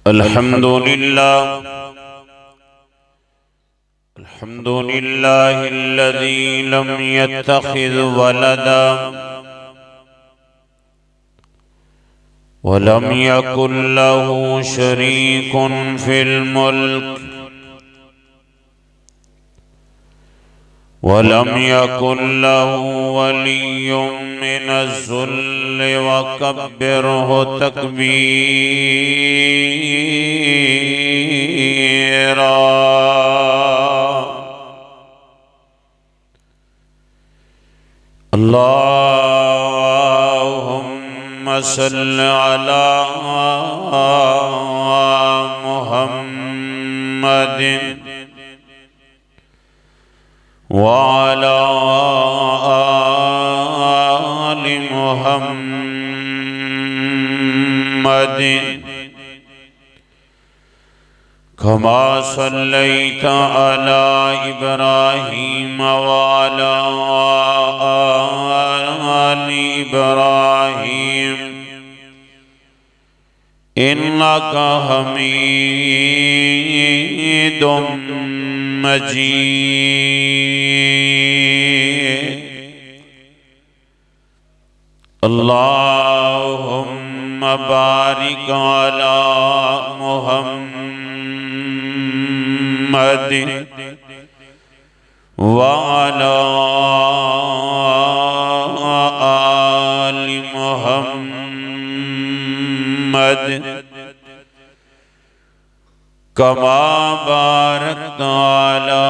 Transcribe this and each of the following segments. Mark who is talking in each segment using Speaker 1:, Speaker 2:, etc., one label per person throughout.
Speaker 1: अल्हम्दुलिल्लाहिल्लज़ी lump यत्तखिज़ वलदा वलम यकुल लहू शरीकुन fill मुल्क वलम यकुल लहू वलिय्युम मिनज़्ज़ुल्ल वकब्बिरहु तकबीरा। अल्लाहुम्मा सल्लि अला मुहम्मदिन व अला आलि मुहम्मदिन कमा सल्लैता अला इब्राहीम व अला आलि इब्राहीम इन्नका हमीदुम मजीद। अल्लाहुम्मा बारिक अला मुहम्मदिन व अला आलि मुहम्मद कमा बारकता अला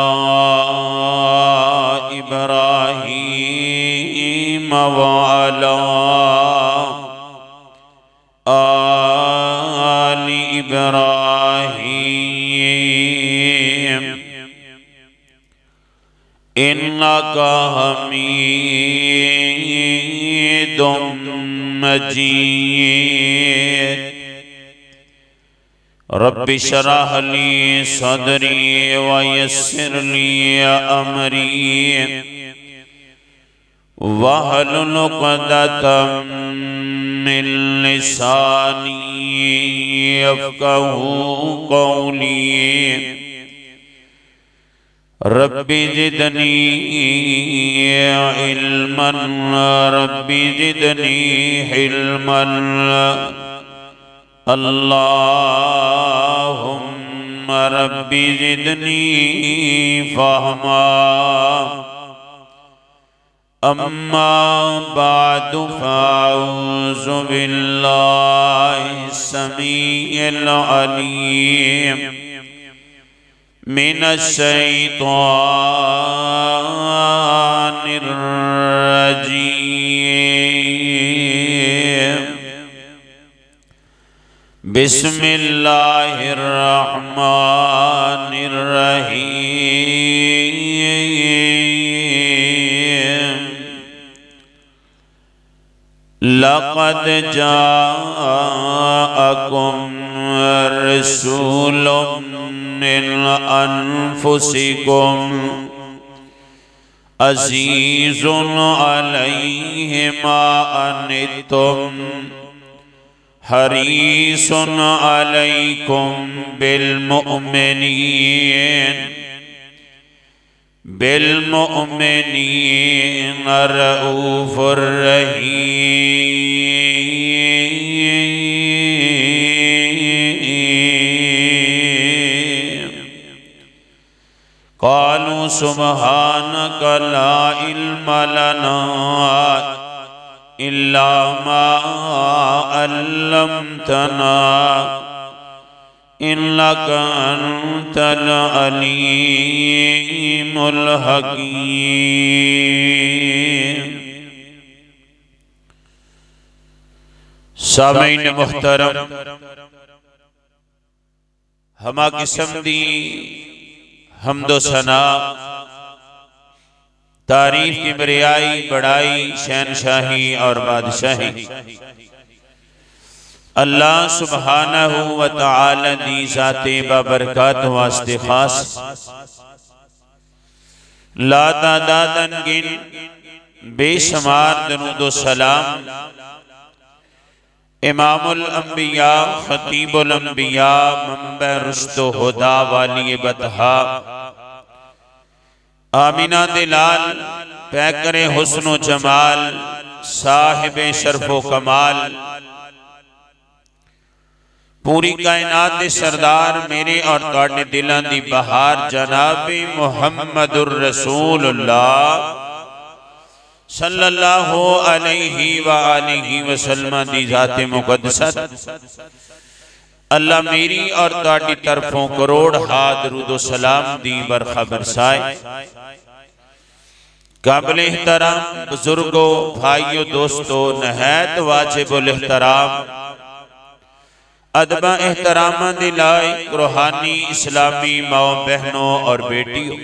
Speaker 1: इब्राहीम व अला आलि इब्राहीम इन्नका हमीदुम मजीद। रब्बि शरह ली सदरी व यस्सिर ली अमरी वहलुल उक़दतम मिन लिसानी यफ़क़हू क़ौली। Rabbi ज़िदनी इल्मन rabbi ज़िदनी इल्मन। अल्लाहुम्मा रब्बि ज़िदनी फ़हमा। अम्मा बादु फ़अऊज़ु बिल्लाहि समीइल अलीम मिनश्शैतानिर रजीम। बिस्मिल्लाहिर रहमानिर रहीम। लक़द जाअकुम रसूलुम मिन अनफुसिकुम अज़ीज़ुन अलैहि मा अनित्तुम हरीसुन अलैकुम बिलमुमिनीन रऊफ़ुर रहीम। क़ालू सुब्हानक ला इल्म लना इल्ला मा अल्लमतना इन्नका अंतल अलीमुल हकीम। सामीन मुहतरम, हमा किस्म दी हम्दो सना तारीफ की बरियाई बड़ाई शहनशाही और बादशाही अल्लाह सुब्हानहू व तआला दी ज़ाते बाबरकात वास्ते खास ला तादादन गिन बेशुमार दरूद व सलाम इमामुल अंबिया खतीबुल अंबिया मंबे रुश्द हुदा वाली बतहा आमिना दिलाल पैकरे हुस्नो जमाल साहिबे शर्फो कमाल पूरी कायनात दे सरदार मेरे और तुहाडे दिलां दी बहार जनाबे मुहम्मदुर रसूलुल्लाह सल्लल्लाहु अलैहि व आलिहि वसल्लम दी जाते मुकद्दसत अल्लाह मेरी और तुहाडी तरफों करोड़ हाथ दुरूद सलाम दी बरखा बरसाए। काबिल एहतराम बुजुर्गों भाइयों दोस्तों नहायत वाजिबुल एहतराम अदबा एहतराम दिलाए रूहानी इस्लामी माओ बहनों और बेटियों,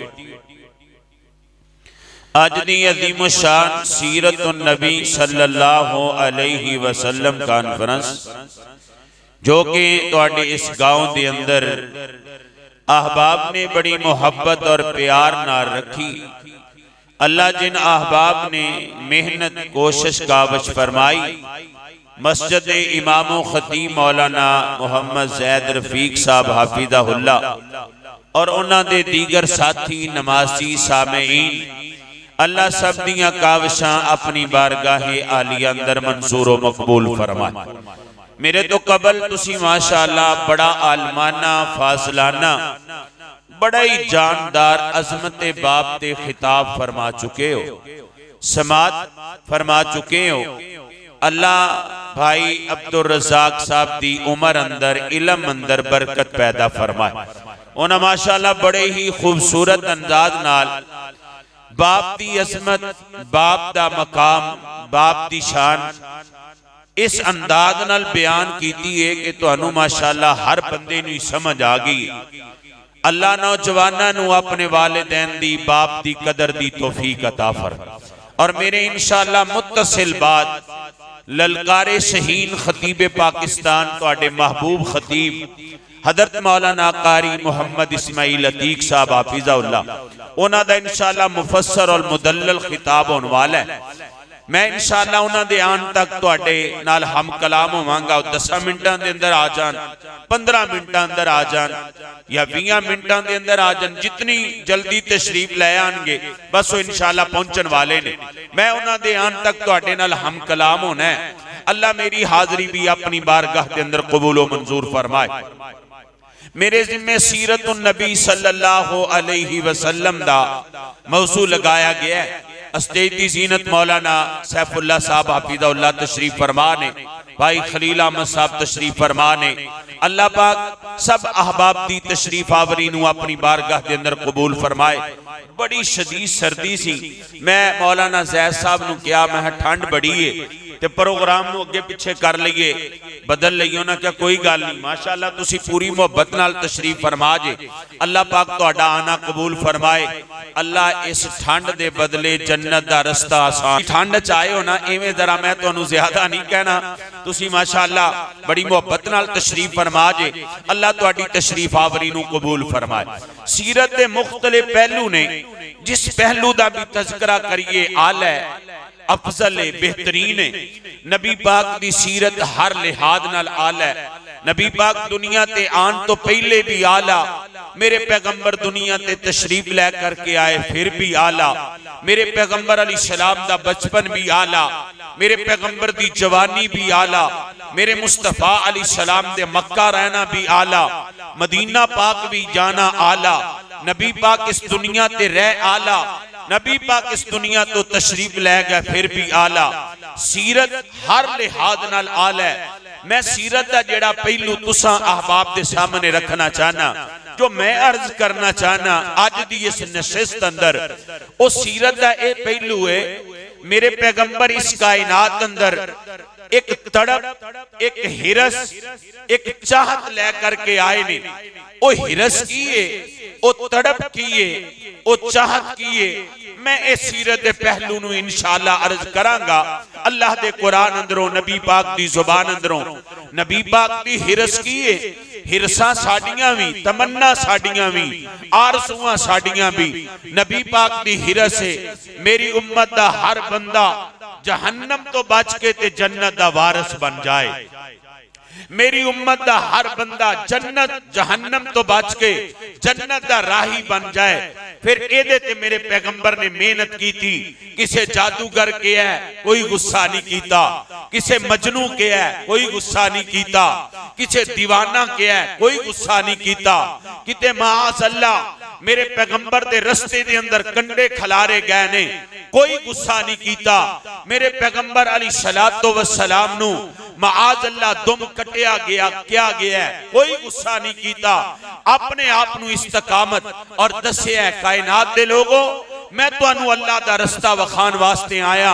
Speaker 1: आज दी अजीम शान सीरतुन नबी सल्लल्लाहु अलैहि वसल्लम कॉन्फ्रेंस जो कि तुहाडे इस गांव के अंदर अहबाब ने बड़ी मोहब्बत और प्यार नाल रखी। अल्लाह जिन अहबाब ने मेहनत कोशिश कावश फरमाई मस्जिद इमामो खतीब मौलाना मोहम्मद जैद रफीक साहब हाफिज़हुल्लाह और उन्होंने दीगर साथी नमाजी सामेईन अल्लाह सब दियां काविशां अपनी बारगाहे आलिया अंदर मंजूर व मकबूल फरमाए। मेरे तो कबल तुसी माशाअल्लाह बड़ा आलमाना फासलाना बड़ा ही जानदार अजमत बाप ते खिताब फरमा चुके हो, समात फरमा चुके हो। अल्लाह भाई अब्दुल रज़ाक साहब दी उमर अंदर इलम अंदर बरकत पैदा फरमाए। उन्हें माशाअल्लाह बड़े ही खूबसूरत अंदाज नाल बाप दी अजमत बाप दा मकाम बाप दी शान इस अंदाज नाल बयान कीती है कि तुहानू माशाअल्लाह हर बंदे नूं समझ आ गई। अल्लाह नौजवानां नूं अपने वालिदैन दी बाप दी कदर दी तौफीक अता फरमाए। और मेरे इंशाअल्लाह मुत्तसिल बाद ललकारे शहीन खतीब पाकिस्तान तुहाडे महबूब खतीब हजरत मौलाना कारी मोहम्मद इस्माइल अतीक साहब हाफिज़हुल्लाह उन्हां दा इंशाअल्लाह मुफस्सर और मुदल्लल खिताब होने वाला है। मैं इंशाअल्लाह उन्हां दे आन तक तुहाडे नाल हम कलाम होवांगा। 10 मिनटां दे अंदर आ जान, 15 मिनटां अंदर आ जान या 20 मिनटां दे अंदर आ जान, जितनी जल्दी तशरीफ ले आएंगे बस वो इंशाअल्लाह पहुंचन वाले ने। मैं उन्हां दे आन तक तुहाडे नाल हम कलाम होना है। अल्लाह मेरी हाजरी भी अपनी बारगाह के अंदर कबूल व मंजूर फरमाए। मेरे जिम्मे सीरतुन नबी सल्लल्लाहु अलैहि वसल्लम दा मौजू लगाया गया है। अस्तेदी जीनत मौलाना सैफुल्लाह साहब हाफिज़हुल्लाह तशरीफ फरमा ने, भाई खलील अहमद साहब तशरीफ फरमा ने। अल्लाह पाक सब अहबाब दी तशरीफ आवरी नूं अपनी बारगाह के अंदर कबूल फरमाए। बड़ी शदीद सर्दी सी, मैं मौलाना जैद साहब नूं कहा मैं ठंड बड़ी है ते प्रोग्राम नूं अगे पिछे कर लईए बदल लईए। उन्हां क्या कोई गल नहीं, माशाअल्लाह तुसी पूरी मुहब्बत नाल तशरीफ फरमा जे। अल्लाह पाक तुहाडा आना कबूल फरमाए। अल्लाह इस ठंड दे बदले जन्नत दा रस्ता आसान। ठंड च आए हो ना इवें जरा मैं तुहानूं ज्यादा नहीं कहना, तुसी माशाअल्लाह बड़ी मुहब्बत नाल तशरीफ फरमा जे। अल्लाह तुहाडी तशरीफ आवरी नूं कबूल फरमाए। सीरत दे मुख्तलिफ पहलू ने, जिस पहलू दा भी तज़किरा करिए आला है, अफजल है, बेहतरीन है। नबी पाक दी सीरत हर लिहाज नाल आला है। नबी पाक दुनिया ते आन तो पहले भी आला, मेरे पैगंबर दुनिया ते तशरीफ ले करके आए फिर भी आला, मेरे पैगंबर अली सलाम दा बचपन भी आला, मेरे पैगंबर दी जवानी भी आला, मेरे मुस्तफा अली सलाम दे मक्का रहना भी आला, मदीना पाक भी जाना आला। नबी पाक इस दुनिया ते रह आला, नबी पाक इस दुनिया तो तशरीफ ले गए फिर भी आला। सीरत हर लिहाज नाल आला है। मैं सीरत का जेड़ा पहलू तुसा अहबाब के सामने रखना चाहना, जो मैं अर्ज करना चाहना अज दी इस नशिस्त अंदर, वो सीरत का यह पहलू है। मेरे पैगंबर इस कायनात अंदर एक तड़प, एक हिरस, एक चाहत ले करके आए ने। ओ हिरस की है, ओ तड़प की है, ओ चाहत की है। मैं इस सीरत दे पहलू नूं इंशाअल्लाह अर्ज करांगा। अल्लाह दे कुरान अंदरों, नबी पाक दी जुबान अंदरों, नबी पाक दी हिरस की है। हिरसा साडियां भी, तमन्ना साडियां भी, आरज़ूआं साडियां भी नबी पाक दी हिरस है। मेरी उम्मत दा हर बंदा जहन्नम तो बच के ते जन्नत दा वारिस बन जाए। मेरी उम्मत दा हर बंदा जन्नत जहन्नम तो बच के जन्नत दा राही बन जाए। फिर एदे ते मेरे पैगंबर ने मेहनत की थी। किसे जादूगर के है कोई गुस्सा नहीं कीता, किसे मजनू के है कोई गुस्सा नहीं कीता, किसे दीवाना के है कोई गुस्सा नहीं कीता। किते मास अल्लाह मेरे पैगंबर दे रस्ते दे अंदर कंडे खलारे गए ने, कोई गुस्सा नहीं कीता। मेरे पैगंबर अली सलातो व सलाम नु माज अल्लाह दुम कटिया गया क्या गया है, कोई गुस्सा नहीं कीता। अपने आप नु इस्तकामत और दसिया कायनात दे लोगों मैं तुहानू अल्लाह दा रस्ता वखान वास्ते आया,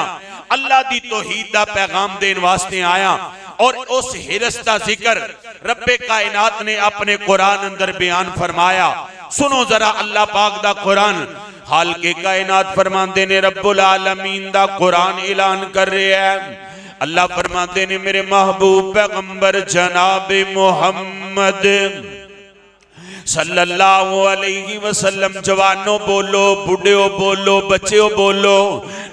Speaker 1: अल्लाह दी तौहीद दा पैगाम देन वास्ते आया। और उस हिरस दा जिक्र रब्बे कायनात ने अपने कुरान अंदर बयान फरमाया। सुनो जरा अल्लाह पाक दा कुरान। हाल के कायनात फरमाते ने रब्बुल आलमीन दा कुरान ऐलान कर रहे हैं। अल्लाह फरमाते ने मेरे महबूब पैगंबर जनाब मोहम्मद सल्लल्लाहु अलैहि वसल्लम जवानों बोलो, बुढ़ियो बोलो, बच्चों बोलो।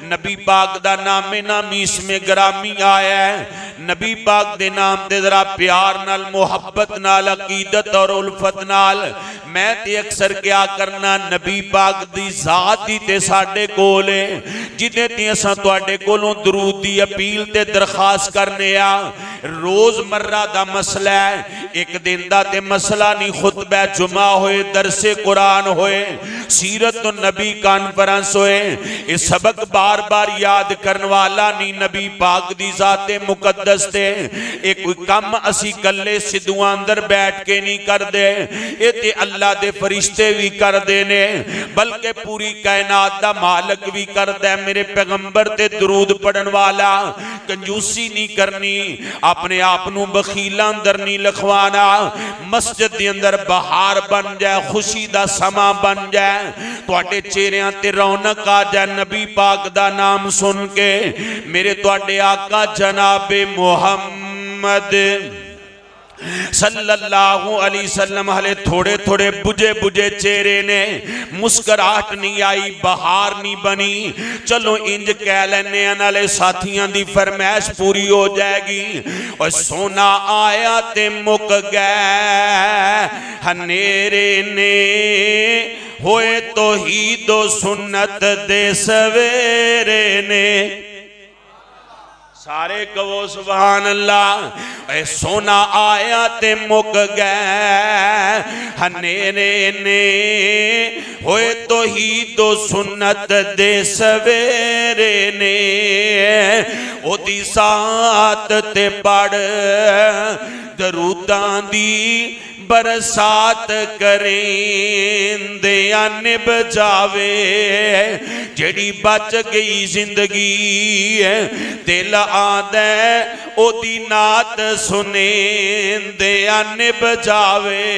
Speaker 1: नबी पाक दा नामे नामी इसमें ग्रामी आया है। नबी पाक दे नाम दे जरा प्यार नाल, मोहब्बत नाल, अकीदत और उल्फत नाल मैं ते अक्सर क्या करना नबी पाक दी जात ही ते साडे कोल है, जिदे ते असां तुहाडे कोलों दरूद दी अपील ते दरखास्त करने आ। रोजमर्रा दा मसला है, एक दिन दा ते मसला नहीं। खुतबा जुमा होए, दरसे कुरान होए, सीरत नबी कॉन्फ्रेंस होए, ये सबक बार बार याद करने वाला नहीं। नबी पाक दी जाते मुकद्दस ते एक कोई काम असी कल्ले सिद्धुआं अंदर बैठ के नहीं करदे, ये ते अल्लाह दे फरिश्ते भी करदे ने, बल्कि पूरी कायनात दा मालिक भी करदा है। मेरे पैगंबर ते दरूद पढ़न वाला कंजूसी नहीं करनी, अपने आप नू बखीला अंदर नहीं लिखवाना। मस्जिद दे अंदर बहार बन जाए, खुशी दा समा बन जाए, तुहाडे चेहरियां ते रौनक आ जाए नबी पाक दा नाम सुन के। मेरे तुहाडे आका जनाबे मोहम्मद सल्लल्लाहु अलैहि वसल्लम हले थोड़े थोड़े बुझे बुझे चेहरे ने, मुस्कुराहट नहीं आई, बहार नहीं बनी। चलो इंज कह लेने नाले साथियां दी फरमाइश पूरी हो जाएगी। और सोना आया ते मुक गए हनेरे ने, होए तो ही दो सुन्नत दे सवेरे ने। सारे कहो सुभान अल्लाह। ऐ सोना आया ते मुक गए हनेरे ने, होए तो ही दो सुन्नत दे सवेरे ने। ओदी सात ते पढ़ दरूदां दी बरसात करेंदे निभ जावे, जेड़ी बच गई जिंदगी दिल आदे ओदी नात सुनेंदे निभ जावे।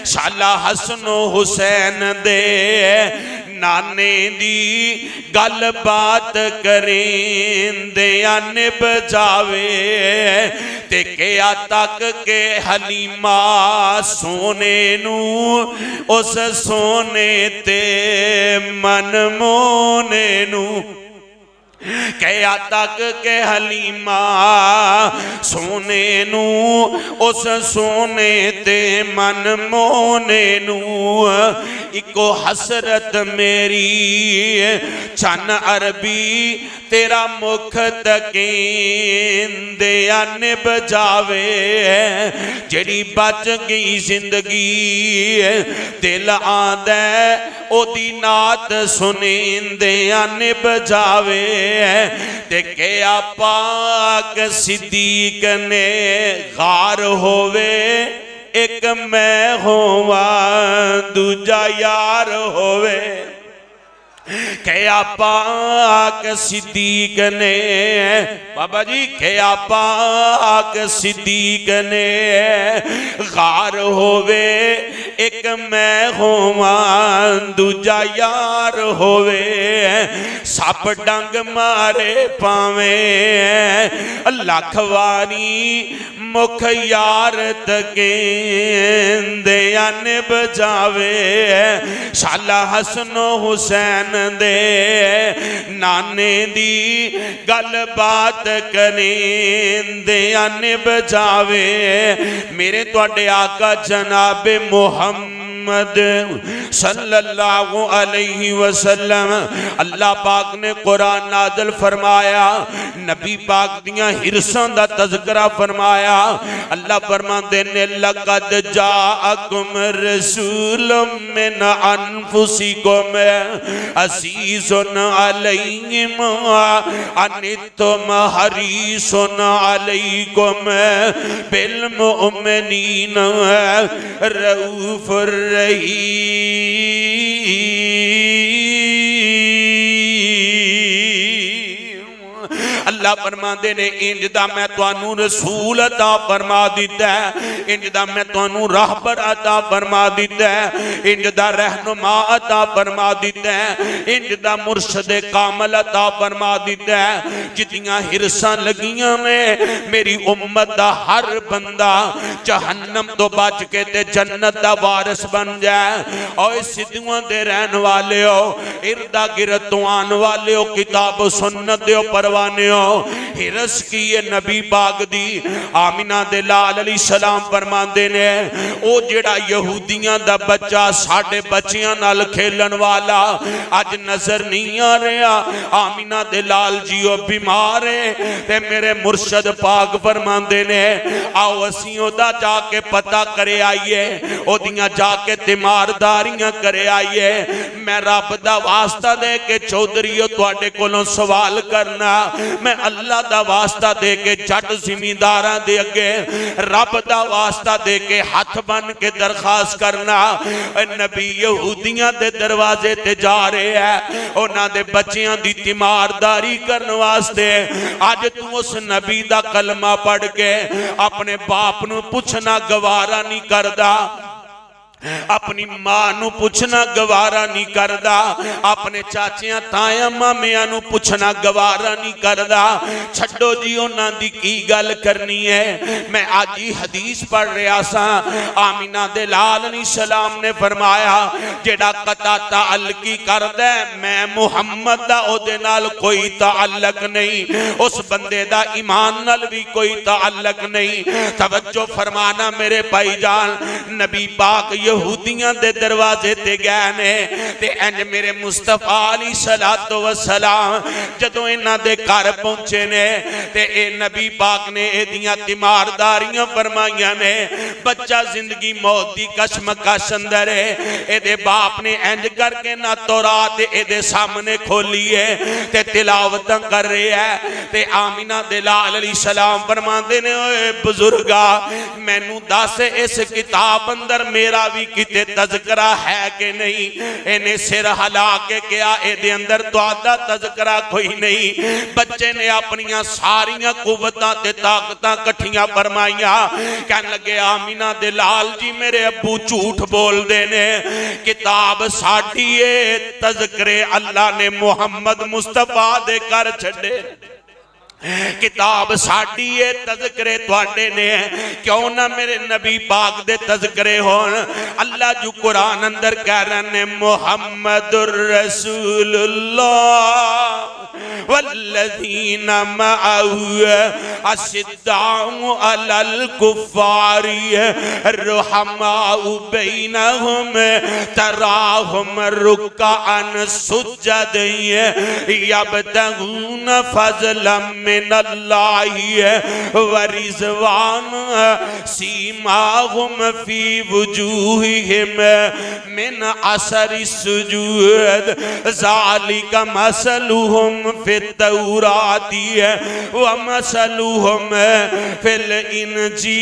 Speaker 1: शाला हसनो हुसैन दे नाने दी गल बात करेंदे निभ जावे। ते क्या तक के हलीमा सोने नू उस सोने ते मन मोने नू, क्या तक के हलीमा सोने नू उस सोने ते मन मोने नू। इको हसरत मेरी चन अरबी तेरा मुख तकेंदे निभ जावे, जेड़ी बच गई जिंदगी दिल आंदा ओदी नात सुनेंदे निभ जावे। ते क्या पाक सिद्दीक ने गार होवे, एक मैं होवा दूजा यार होवे। क्या पाक सिद्दीक ने बाबा जी, क्या पाक सिद्दीक ने गार होवे, एक मैं होवा दूजा यार होवे। सप डंग मारे पावे लख वारी मुख यार तकेंदे अन बजावे शाला हसनो हुसैन दे नाने दी गल बात करेंदे अन बजावे मेरे तुहाडे आका जनाबे मुहम्मद सल्लल्लाहु अलैहि वसल्लम अल्लाह पाक ने कुरान नाज़िल फरमाया नबी पाक दियां हिरसां दा तज़किरा फरमाया अल्लाह फरमाते ने लक़द जाअकुम रसूलुम मिन अनफुसिकुम अज़ीज़ुन अलैहि मा अनित्तुम हरीसुन अलैकुम बिल मुमिनीन रऊफुर अल्लाह फरमाते ने इंज दा मैं तुहानू रसूल अता फरमा दिता है इंज दा मैं तुहानू राहबर अता फरमा दिता है इंज दा रहनुमा अता फरमा दिता है इंज दा मुर्शद कामल अता फरमा दिता है जिदियां हिरसां लगियां ने मेरी उम्मत दा हर बंदा जहन्नम तो बच के ते जन्नत दा वारिस बन जाए और सिद्धुआं दे रहन वाले हो इर्दा गिरद तो आने वाले हो किताब सुन्नत दे परवाने हो हिरस की ये नबी पाक दी आमिना दे लाल अलैहि सलाम फरमांदे ने ओ जेड़ा यहूदियां दा बच्चा साडे बच्चियां नाल खेलन वाला अज नजर नहीं आ रहा आमिना दे लाल जी ओ बीमार है ते मेरे मुर्शद पाक फरमांदे ने आओ असीं ओदा जाके पता करे आइए ओदियां जाके तीमारदारियां करे आइए मैं रब दा वास्ता दे के चौधरीओ तुहाडे कोलों सवाल करना मैं अल्लाह दा वास्ता दे के जट जिमींदारां दे अगे रब दा वास्ता दे के हाथ बन के दरखास्त करना नबी यहूदियां दे दरवाजे ते जा रहे हैं उन्हां दे बच्चियां दी तीमारदारी करने वास्ते अज तू उस नबी दा कलमा पढ़ के अपने बाप नू पुछना गवारा नहीं करदा अपनी मां नू पूछना गवारा नहीं करदा अपने चाचियां ताया मामियां नू पूछना गवारा नहीं करदा छड्डो जी उन्हां दी की गल करनी है मैं आज ही हदीस पढ़ रहा सा आमिना दे लाल अलैहि सलाम ने फरमाया जेड़ा कता ताल्लुकी करदा मैं मुहम्मद दा ओदे नाल कोई ताल्लुक नहीं उस बंदे दा ईमान नाल भी कोई ताल्लुक नहीं तवज्जो फरमाना मेरे भाईजान नबी पाक यहूदियां दे दरवाजे ते गए ने ते इंज मेरे मुस्तफा अलैहि सलातो व सलाम जदों इन्हां दे घर पहुंचे ने ते ए नबी पाक ने एदियां तीमारदारियां फरमाइयां ने बच्चा जिंदगी मौत दी कशमकश अंदर है एदे बाप ने इंज करके ना तौरात एदे सामने खोली है ते तिलावत कर रहे है ते आमिना दे लाल अलैहि सलाम फरमांदे ने ओए बुजुर्गा मैनू दस इस किताब अंदर मेरा भी किते तज़किरा है कि नहीं इन्हें सिर हिला के कहा एदे अंदर तुहाडा तज़किरा कोई नहीं बच्चे ने अपनियां सारियां कुव्वतां ते ताकतां इकट्ठियां फरमाइयां कहन लगे आमिना दे लाल जी मेरे अब्बू झूठ बोलदे ने किताब साडी है तज़किरे अल्लाह ने मुहम्मद मुस्तफा दे कर छड्डे किताब साडी है तज़किरे तुहाडे ने क्यों ना मेरे नबी पाक दे तज़किरे होन अल्लाह जो कुरान अंदर कह रहे ने मुहम्मदुर रसूलुल्लाह वल्लज़ीना मअहू अशिद्दाउ अलल कुफ़ारी रुहमाउ बैनहुम तराहुम रुक्अन सुज्जद यब्तगून फज़लन मिनल्लाहि व रिज़वान सीमाहुम फी वुजूहिहिम मिन असरि सुजूद ज़ालिका मसलुहुम फित तौराती व मसलुहुम फिल इंजील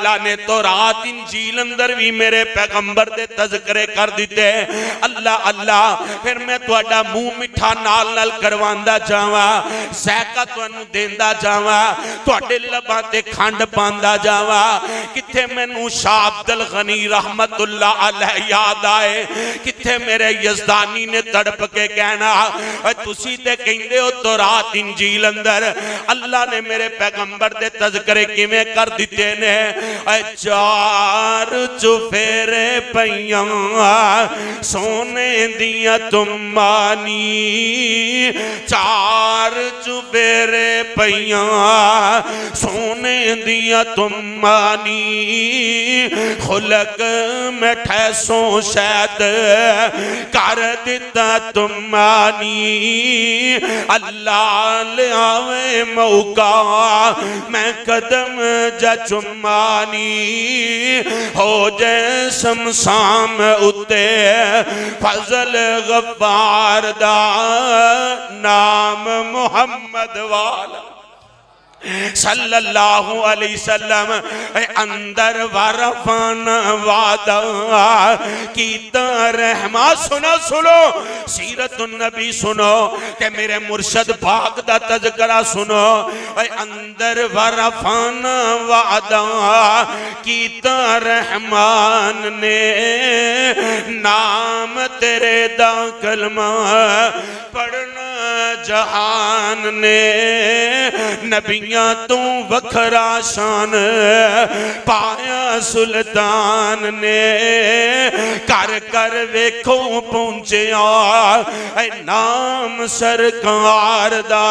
Speaker 2: अल्लाह ने तौरात इंजील अंदर भी मेरे पैगंबर दे तज़किरे कर दिते। अल्लाह अल्लाह फिर मैं तुहाडा मुंह मिठा नाल नाल करवांदा जावां, ज़ायका तुहानू देंदा जावां, तुहाडे लबां ते खंड पांदा जावां। किथे मैनू शाह अब्दुल गनी रहमतुल्लाह अलैह याद आए, किथे मेरे यज़दानी ने तड़प के कहना तुसी ते कहंदे हो तौरात इंजील अंदर अल्लाह ने मेरे पैगंबर दे तज़किरे किवें कर दिते ने। चार चुफेरे पईयां सोने दियां तुमानी, चार चुफेरे पईयां सोने दियां तुमानी, खुलक मैं ठैसों शैद कर दिता तुमानी। अल्लाह ले आवे मौका मैं कदम जा चुमानी, हो जाए शमशाम उत्ते फजल गफ्फार दा नाम मुहम्मद वाला सल्लल्लाहु अलैहि वसल्लम अंदर वरफाना वादा कीता रहमा। सुनो सुनो सीरत नबी सुनो ते मेरे मुर्शद पाक दा तज़किरा सुनो। अंदर वरफाना वादा कीता रहमान ने, नाम तेरे दा कलमा पढ़ना जहान ने। नबियां तू वखरा शान पाया सुल्तान ने, कर कर वेखो पहुंचया नाम सरकार दा,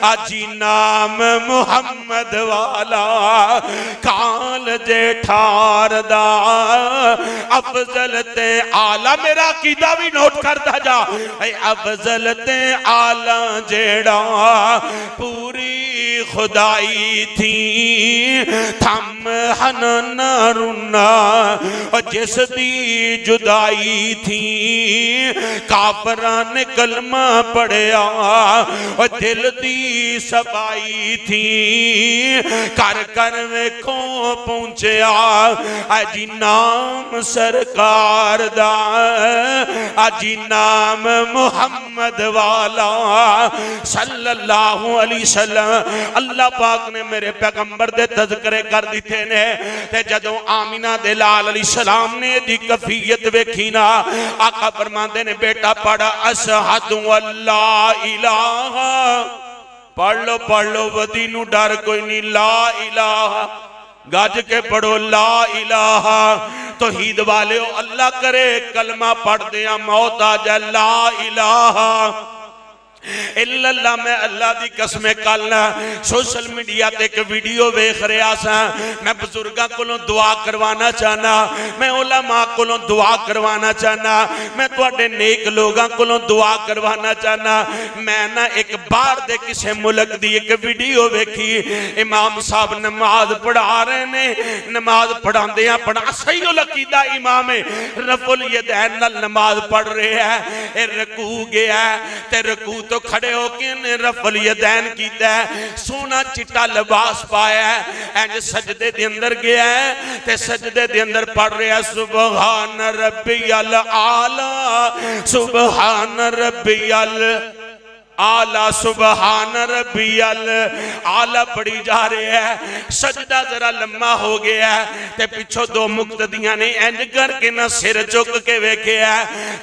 Speaker 2: अजी नाम मुहम्मद वाला काल जे ठार दा। अफजल ते आला मेरा कीदा भी नोट करता जा, अफजल ते आला जेड़ा पूरी खुदाई थी, थम हनना रुना और जिस दी जुदाई थी, काफरा ने कलमा पढ़िया और दिल दी सबाई थी, कर कर वेखो पहुंचया अजी नाम सरकार दा, अजी नाम मुहम्मद वाला सल्लल्लाहु अलैहि वसल्लम। अल्लाह पाक ने मेरे पैगंबर दे तज़किरे कर दिते ने, ते जदों आमिना दे लाल अलैहिस्सलाम ने दी कफियत वेखी ना, आका फरमांदे ने बेटा पढ़ अशहदु अल्ला इलाहा, पढ़ लो वदी नू डर कोई नहीं, ला इलाहा गज के पढ़ो ला इलाहा। तौहीद वाले अल्लाह करे कलमा पढ़दे मौत आ जाए, ला इलाहा इल्लल्लाह। मैं अल्लाह दी कसम कल सोशल मीडिया ते एक वीडियो वेख रहा सा, मैं बुजुर्गों कोलों दुआ करवाना चाहना, मैं उलमा कोलों दुआ करवाना चाहना, मैं तुहाडे नेक लोगों कोलों दुआ करवाना चाहना। मैं ना एक बाहर दे किसी मुल्क दी एक वीडियो वेखी, इमाम साहब नमाज पढ़ा रहे ने, नमाज पढ़ांदे पढ़ा सही लकीदा इमाम है, रफुल यदैन नाल नमाज पढ़ रहे है, रकू गया ते रकू तो खड़े होके ने रफल यदैन कीता, सोना चिट्टा लिबास पाया, इंज सजदे दे अंदर गया ते सजदे दे अंदर पढ़ रहा सुबहान रब्बियल आला, सुबहान रब्बियल आला, सुबहान रब्बियल आला पढ़ी जा रहे है। सजदा जरा लम्मा हो गया ते पिछों दो मुक्तदियां ने इंज करके ना सिर चुक के वेखिया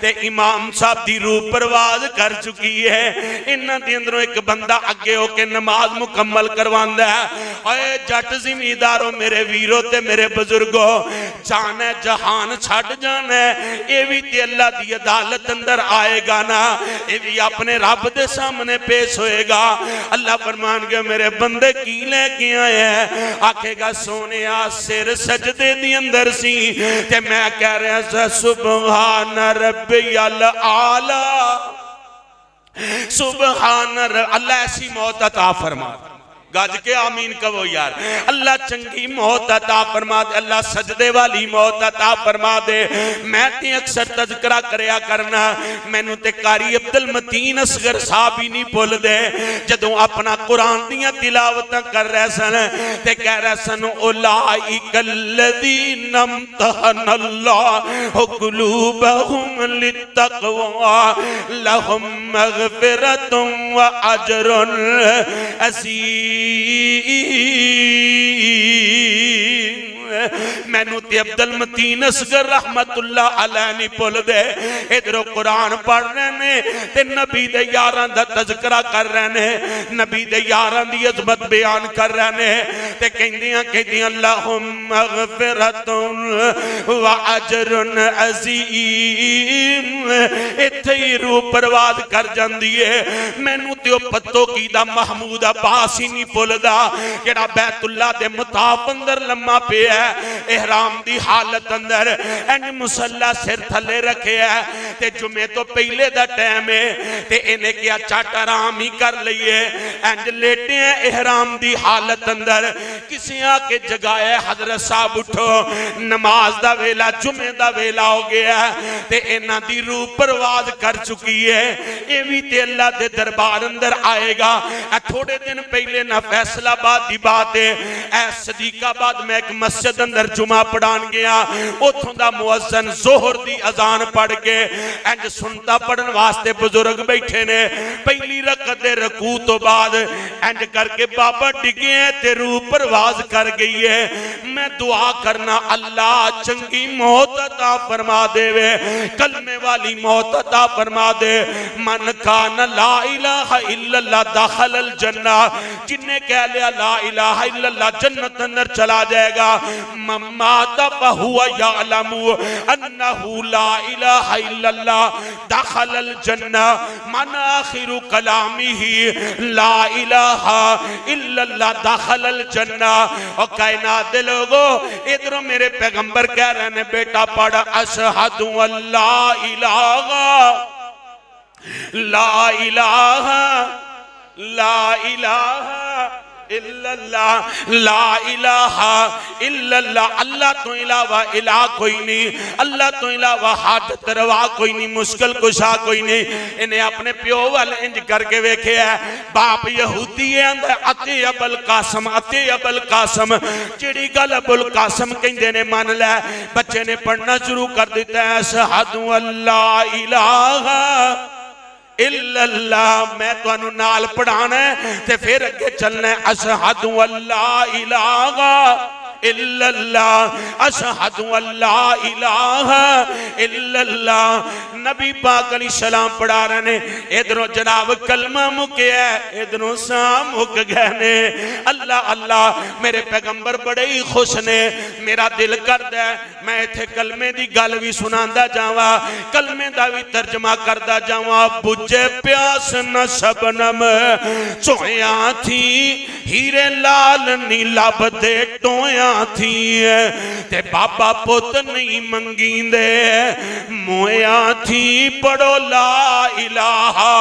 Speaker 2: ते इमाम साहब दी रूह परवाज कर चुकी है। इन्हां दे अंदरों एक बंदा अगे होके नमाज मुकम्मल करवांदा है। ओए जट जिमीदारों मेरे वीरों ते मेरे बुजुर्गों, जाना जहान छड़ जाना, ये भी ते अल्लाह दी अदालत अंदर आएगा ना, ये भी अपने रब दे सामने पेश होएगा। अल्लाह फरमान के मेरे बंदे की लेके आए हैं, आखेगा सोने सिर सजदे दी अंदर सी ते मैं कह रहा था सुबहान रब्बियल आला, सुबहान अल्लाह ऐसी मौत अता फरमा। गज के आमीन कहो यार। अल्लाह चंगी मौत अता फरमा दे, अल्लाह सजदे वाली मौत अता फरमा दे। मैं ते अक्सर तज़किरा करया करना, मैनू ते कारी अब्दुल मतीन असगर साहब ही नहीं भुलदे, जदों अपना कुरान दियां तिलावतां कर रहे सन ते कह रहे सन उलाइकल लज़ीना इम्तहनल्लाहु क़ुलूबहुम लित्तक़वा लहुम मग़फ़िरतुन व अजरुन अज़ीम। मैनू ते अब्दुल मतीन असगर रहमतुल्लाह अलैह नहीं भुलदे। इधरों कुरान पढ़ रहे ने ते नबी दे यारां दा तज़किरा कर रहे ने, नबी दे यारां दी अज़मत बयान कर रहे ने ते कहंदियां लहुम मग़फ़िरतुन व अजरुन अज़ीम। इत्थे ही रूह परवाद कर जांदी है। मैनू ते ओ पत्तो की दा महमूद अब्बास ही नहीं भुलदा, जेड़ा बैतुल्लाह दे मुताफ अंदर लम्मा पिया एहराम दी हालत अंदर इंज मुसल्ला सिर थले रखे है ते जुमे तो पहले दा टाइम है ते इन्हें क्या चट आराम ही कर लईए। इंज लेटे हैं एहराम दी हालत अंदर, किसी आके जगाया हजरत साहब उठो नमाज दा वेला जुमे दा वेला हो गया ते इन्हां दी रूह परवाज कर चुकी है। ये भी ते अल्लाह दे दरबार अंदर आएगा। थोड़े दिन पहले ना फैसलाबाद दी बात है, ऐ सदीकाबाद में एक मस्जिद अंदर जुमा पढ़ान गया, उथों दा मुअज्जिन जोहर दी अजान पढ़ के इंज सुनता पढ़न वास्ते बुजुर्ग बैठे ने। पहली रकअत दे रकू तो बाद इंज करके बाबा डिगे ते रूह परवाज कर गई है। मैं दुआ करना अल्लाह चंगी मौत अता फरमा देवे, कलमे वाली मौत अता फरमा दे। मन कान ला इलाहा इल्लल्लाह दखलल जन्ना, जिन्ने कह लिया ला इलाहा इल्लल्लाह जन्नत अंदर चला जाएगा। मम्माता फहुवा यअलमु अन्नहु ला इलाहा इल्लल्लाह दखलल जन्ना, मन आखिरु कलामिही ला इलाहा इल्लल्लाह दखलल जन्ना। और कायनात दे लोगो इधरों मेरे पैगंबर कह रहे ने बेटा पढ़ अशहदु अल्ला इलाहा ला इलाहा ला इलाहा इल्लल्लाह ला इलाहा इल्लल्लाह। अल्लाह तो इलावा इलाह कोई नहीं, अल्लाह तो इलावा हाजत रवा कोई नहीं, मुश्किल कुशा कोई नहीं। इन्हें अपने प्यो वाल इंज करके वेखे है। बाप यहूदी है अते अबुल कासम, अते अबुल कासम जिहड़ी गल अबुल कासम कहंदे ने मन लै। बच्चे ने पढ़ना शुरू कर दिता है अशहदु अल्ला इलाहा इल्लल्लाह। मैं तुहानू नाल पढ़ाना है ते फिर अगे चलना है। अशहदु अल्ला इलाहा इल्लल्लाह अशहदु अल्ला इलाहा इल्लल्लाह। नबी पाक अलैहिस्सलाम पढ़ा रहे ने, इधरों जनाब कलमा मुकिया, इधरों साम मुक गए ने। अल्लाह अल्लाह मेरे पैगंबर बड़े ही खुश ने। मेरा दिल करदा है मैं इत्थे कलमे दी गल भी सुनांदा जावां, कलमे दा भी तर्जमा करदा जावां। बुझे प्यास न शबनम चोया थी, हीरे लाल नी लभदे टोया थी ते बाबा पुत नहीं मंगींदे मोया थी। पढ़ो ला इलाहा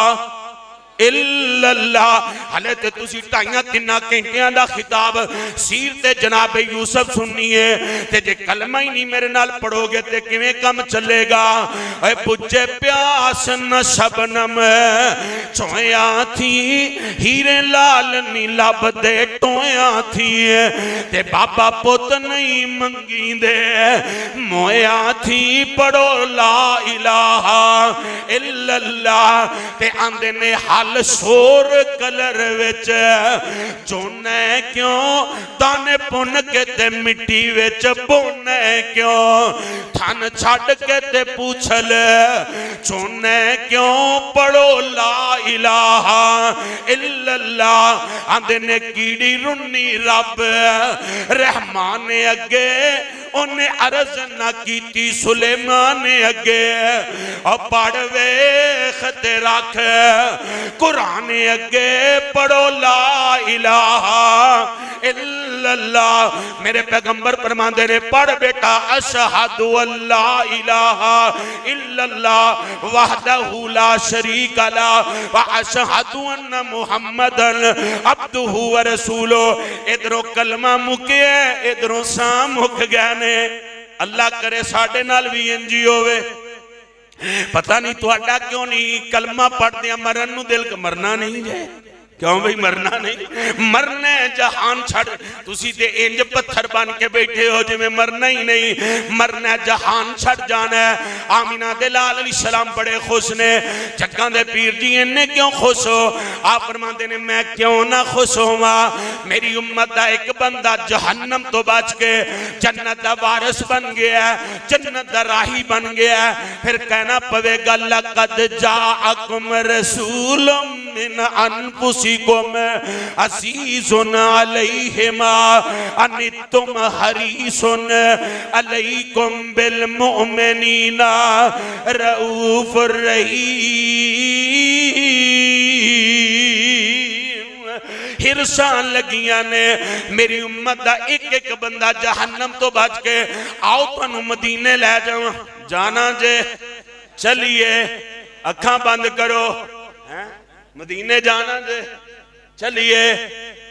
Speaker 2: इल्लल्लाह। हाले ते तुसी 2.5-3 घंटियां दा खिताब सीर ते जनाब यूसुफ सुनिए ते जे कलमा ही नहीं मेरे नाल पढ़ोगे ते किवें काम चलेगा। ओए बुझे प्यास न शबनम चोया थी, हीरे लाल नी लभदे टोया थी ते बाबा पुत नहीं मंगींदे मोया थी। पढ़ो ला इलाहा इल्लल्लाह। ते आंदे ने हल सोर कलर विच चोने क्यों, दाने पुन के ते मिट्टी विच बोने क्यों, थन छड़ के ते पूछल चोने क्यों। पढ़ो ला इलाहा इल्लल्लाह। आंदे ने कीड़ी रुन्नी रब रहमान अगे उन्हें अर्ज ना कीती सुलेमान अगे। और पढ़ वेख ते रख कुरान अगे। पढ़ो ला इलाहा इल्लल्लाह। मेरे पैगंबर फरमाते ने पढ़ बेटा अशहदु अल्ला इलाहा इल्लल्लाह वहदहु ला शरीका ला व अशहदु अन्ना मुहम्मदन अब्दुहु व रसूलुहु। इधरों कलमा मुके इधरों साम मुक गए ने। अल्लाह करे साडे नाल भी इंज ही होवे। पता नहीं तुहाडा क्यों नहीं कलमा पढ़दे मरन नूं दिल मरना नहीं जे क्यों भाई मरना नहीं मरने जहान छड़ तुसी ते इंज पत्थर बन के बैठे हो जिवें मरना ही नहीं मरना जहान छड़ जाना है। आमीना दे लाल अलैहिस्सलाम बड़े खुश ने जग्गां दे पीर जी इन्ने क्यों खुश हो आप फरमाते ने मैं क्यों ना खुश होवां मेरी उम्मत दा एक बंदा जहन्नम तो बच के जन्नत दा वारिस बन गया जन्नत दा राही बन गया फिर कहना पवेगा लक़द जाअकुम रसूलुम मिन अनफुसिकुम अज़ीज़ुन अलैहि मा अनित्तुम हरीसुन अलैकुम बिल मुमिनीना रऊफुर रहीम। हिरसां लगियां ने मेरी उम्मत दा एक एक बंदा जहन्नम तो बच के आओ तुहानू मदीने लै जावां जाना जे चलिए अखां बंद करो हैं मदीने जाना जे चलिए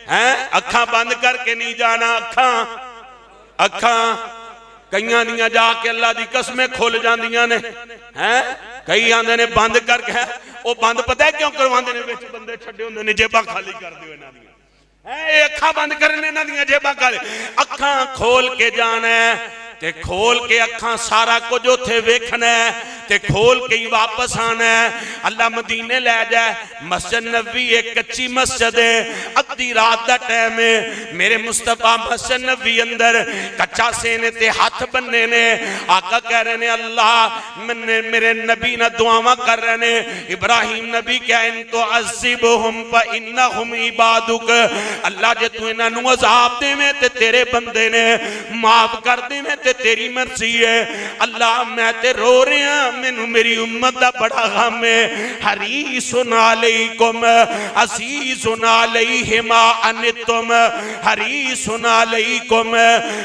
Speaker 2: हैं अखां बंद करके नहीं जाना अखां कईयां दियां जाके अल्लाह दी कसमें खुल जांदियां ने हैं कई आंदे ने बंद करके वो बंद पता है क्यों करवांदे ने विच बंदे छड्डे हुंदे ने जेबां खाली कर दिओ इन्हां दियां हैं अखां बंद करने इन्हां दियां जेबां खाली अखां खोल के जाना है ते खोल के अखां सारा कुछ उथे वेखना है ते खोल के ही वापस आना है। अल्लाह मदीने लै जाए मस्जिद नबी एक कच्ची मस्जिद है अद्धी रात का टाइम है मेरे मुस्तफा मस्जिद नबी अंदर कच्चा सेने ते हाथ बन्ने ने आका कह रहे ने अल्लाह मेरे नबी ना दुआवां कर रहे ने इब्राहिम नबी क्या इनको अज़िबहुम फ इन्नहुम इबादुक अल्लाह जे तू इन्हां नूं अज़ाब देवें ते तेरे बंदे ने माफ कर देवें ते तेरी मर्जी है। अल्लाह मैं ते रो रहा मैनू मेरी उम्मत दा बड़ा गम है हरीसुन अलैकुम अज़ीज़ुन अलैहि मा अनित्तुम हरीसुन अलैकुम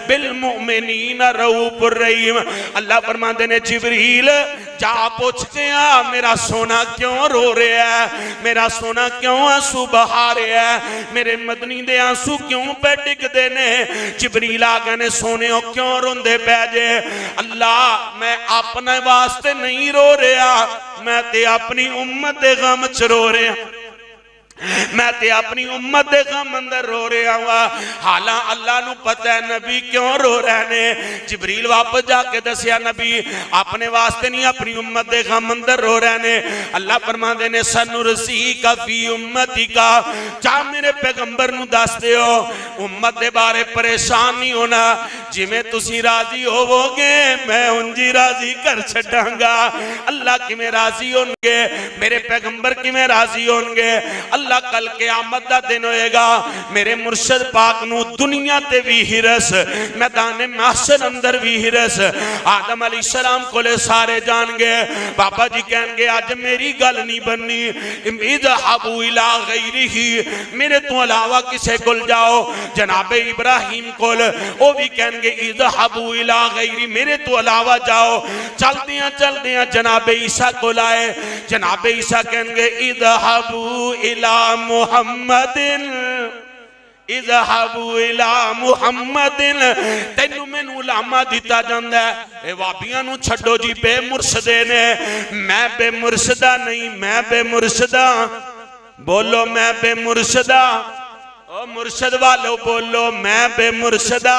Speaker 2: बिल मुमिनीना रऊफुर रहीम। अल्लाह फरमाते ने जिब्रील जा पूछते आ मेरा सोना क्यों रो रहा है मेरा सोना क्यों आंसू बहा रहा है मेरे मदनी दे आंसू क्यों पे डिगदे ने। जिब्रील आ गए ने सोने क्यों रोंदे पै जे अल्लाह मैं अपने वास्ते नहीं रो रहा मैं ते अपनी उम्मत दे गम च रो रहा मैं ते अपनी उम्मत दे गम अंदर रो रहा वा। हालां अल्लाह नू पता है नबी क्यों रो रहे ने। जिब्रील वापस जाके दसिया नबी अपने वास्ते नहीं अपनी उम्मत दे गम अंदर रो रहे ने। अल्लाह फरमांदे ने सनुरसीका फी उम्मतिका जा मेरे पैगंबर नू दस दियो उम्मत दे बारे परेशान नहीं होना जिवें तुसी राजी होवोगे मैं उंजी राजी कर छड्डांगा। अल्लाह किवें राजी होणगे मेरे पैगंबर किवें राजी होणगे। अल्लाह कल क़यामत दा दिन होएगा मेरे मुर्शद पाक नू दुनिया ते भी हिरस मैदान महशर अंदर भी हिरस आदम अलैहिस्सलाम कोले सारे जान गए बाबा जी कहणगे अज मेरी गल नहीं बननी इज़हबू इला गैरिही मेरे तो अलावा किसे कोल जाओ। जनाबे इब्राहिम कोल ओ भी कहणगे इज़हबू इला गैरी मेरे तो अलावा जाओ। चलदियां जनाबे ईसा कोल आए जनाबे ईसा कहणगे इज़हबू इला मुहम्मदिन इज़हबू इला मुहम्मदिन तैनू मैनू उलामा दिता जांदा है वाबियां नू छड्डो जी बेमुर्शदे ने मैं बेमुर्शदा नहीं मैं बेमुर्शदा बोलो मैं बेमुर्शदा ओ मुर्शद वालों बोलो मैं बेमुर्शदा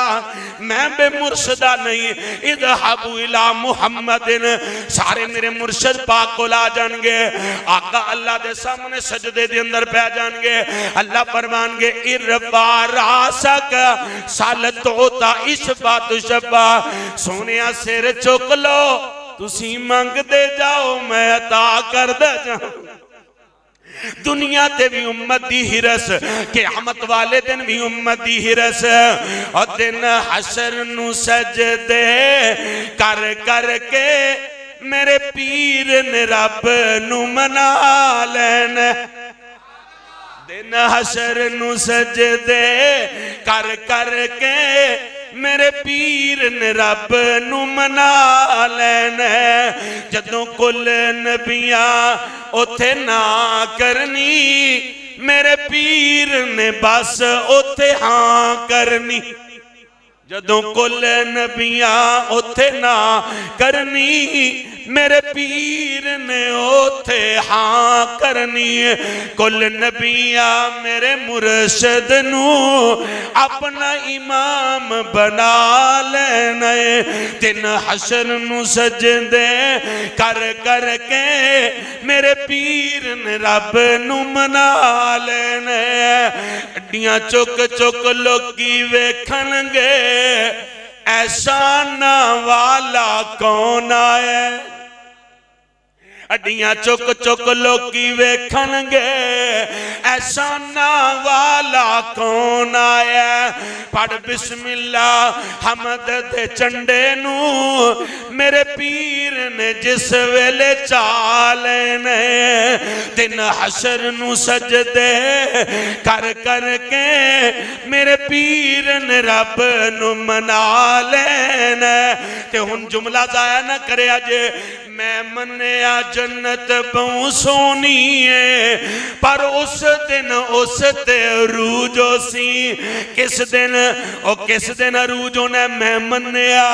Speaker 2: नहीं। इज़हबू इला मुहम्मदिन सारे मेरे मुर्शद पाक को ला जाएंगे आका अल्लाह दे सामने सजदे दे अंदर पै जाएंगे। अल्लाह फरमानगे इरफा रासक सलतोता इशफा तुशफा सोनिया सिर चुक लो तुसी मंगदे जाओ मैं अता करदा जाऊं। दुनिया ते भी उम्मत दी हिरस क़यामत वाले दिन भी उम्मत दी हिरस और दिन हशर नू सजदे कर कर के मेरे पीर ने रब नू मना लेना दिन हशर नू सजदे कर कर के मेरे पीर ने रब नू मना लेना। जदों कुल नबियां उथे ना करनी मेरे पीर ने बस उथे हाँ करनी। जदों कुल नबियां उथे ना करनी मेरे पीर ने उथे हाँ करनी। कुल नबियां मेरे मुर्शद नू अपना इमाम बना लेना। दिन हशर नू सजदे कर कर के मेरे पीर ने रब नू मना लेना। अड्डियां चुक चुक लोकी वेखणगे एहसाना वाला कौन आए। अड्डियां चुक चुक लोकी वेखणगे एहसाना वाला कौन आया। पढ़ बिस्मिल्ला हमद दे चंडे नू मेरे पीर ने जिस वेले चाले ने। दिन हशर नू सजदे कर कर के मेरे पीर ने रब नू मना लेना। ते हुन जुमला जाया ना करे अजे मैं मन्निया जन्नत बहु सोनी है पर उस दिन उस ते अरूज सी। किस दिन ओ किस दिन अरूज होना। मैं मन्निया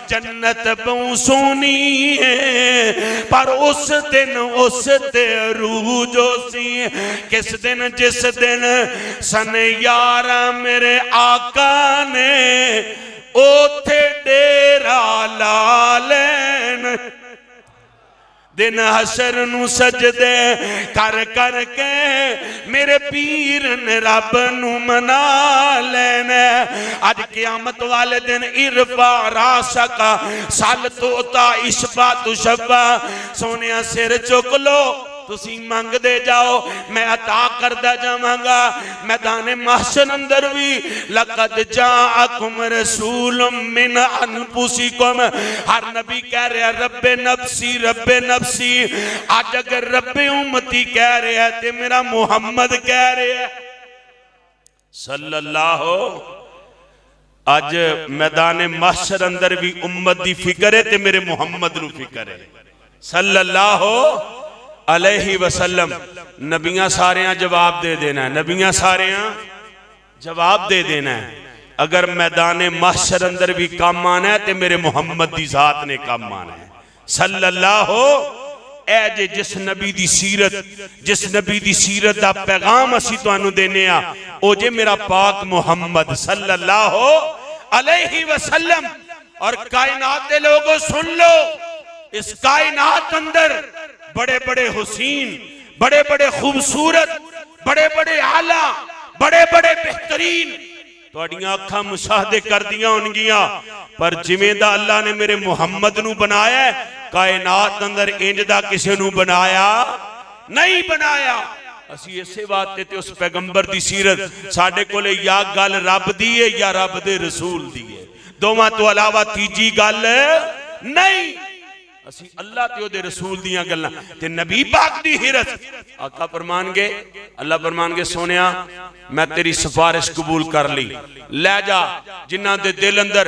Speaker 2: जन्नत बहु सोनी है पर उस दिन उस ते अरूज सी। किस दिन जिस दिन सन 11 मेरे आका ने ओथे डेरा ला लेन। दिन हशर नू सजदे कर कर के मेरे पीर ने रब नू मना लेना। अज क़यामत वाले दिन इरफा रासका सल तोता इशबा तुशबा। सोनिया सिर चुक लो तुसी मंगदे जाओ मैं अता करदा जावांगा। मैदान महशर अंदर भी लक़द जाअकुम रसूलुम मिन अनफुसिकुम। हर नबी कह रहा रब्बे नफ्सी। आज अगर रब्बे उम्मती कह रहा है ते मेरा मुहम्मद कह रहा है सल्लल्लाहु। अज मैदान महशर अंदर भी उम्मत दी फिक्र है ते मेरे मुहम्मद नू फिक्र है सल्लल्लाहु अलैहि वसल्लम। नबियां सारियां जवाब दे देना है। नबियां सारियां जवाब दे देना है। अगर मैदान महशर अंदर भी काम आना है तो मेरे मुहम्मद दी जात ने काम आना है सल्लल्लाहु। ए जे जिस नबी दी सीरत दा पैगाम असी तुहानू देने आ ओ जे मेरा पाक मुहम्मद सल्लल्लाहु अलैहि वसल्लम। और कायनात दे लोगों सुन लो इस कायनात अंदर बड़े बड़े हुसीन बड़े बड़े खूबसूरत बड़े बड़े आला बड़े बड़े बेहतरीन तुहाडियां अखां मुशाहदे कर दियां होणगियां पर जिवें दा अल्लाह ने मेरे मुहम्मद नू बनाया कायनात अंदर इंज दा किसे नू बनाया नहीं बनाया। असी इसे वास्ते ते उस पैगंबर दी सीरत साडे कोले या गल रब दी है या रब दे रसूल दी है। दोवां तो अलावा तीजी गल नहीं। असी अल्लाह ते ओदे रसूल दियां गल्लां ते नबी पाक दी हिरत। आका फरमानगे अल्लाह फरमानगे सोनिया मैं तेरी सिफारिश कबूल कर ली। ले जा जिन्हां दे दिल अंदर